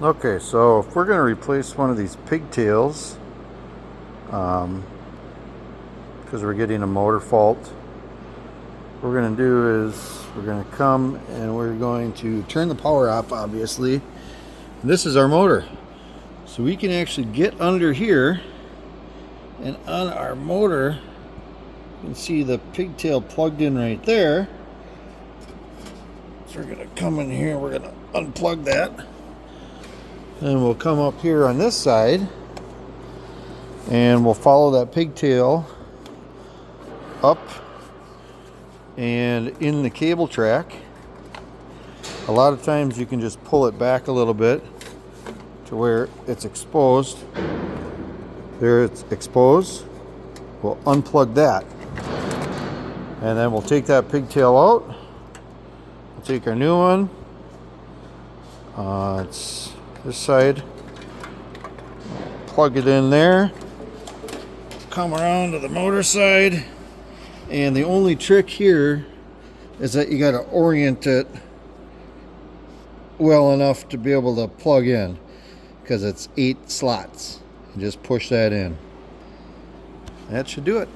Okay, so if we're going to replace one of these pigtails, because we're getting a motor fault, what we're going to do is we're going to come and we're going to turn the power off, obviously. And this is our motor. So we can actually get under here, and on our motor, you can see the pigtail plugged in right there. So we're going to come in here, we're going to unplug that. And we'll come up here on this side and we'll follow that pigtail up and in the cable track. A lot of times you can just pull it back a little bit to where it's exposed. There, it's exposed. We'll unplug that. And then we'll take that pigtail out. We'll take our new one. It's this side, plug it in there, come around to the motor side, and the only trick here is that you got to orient it well enough to be able to plug in, because it's 8 slots, and just push that in. That should do it.